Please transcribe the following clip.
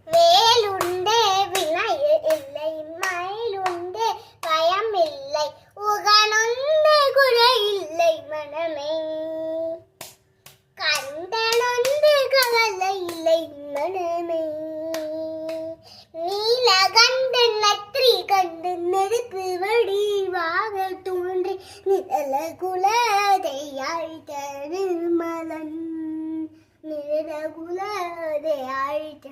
வேலுண்டே வினை இல்லை, மயிலுண்டே பயம் இல்லை, உகனொந்தே குறை இல்லை மனமே. கண்டனொந்து கவலை இல்லை மனமே. நீலகண்டு நெற்றி கண்டு நெருப்பு வடிவாக தோன்றி நிழல குலதையாழ்த்த நிர்மலன், நிழல குலதையாழ்த்த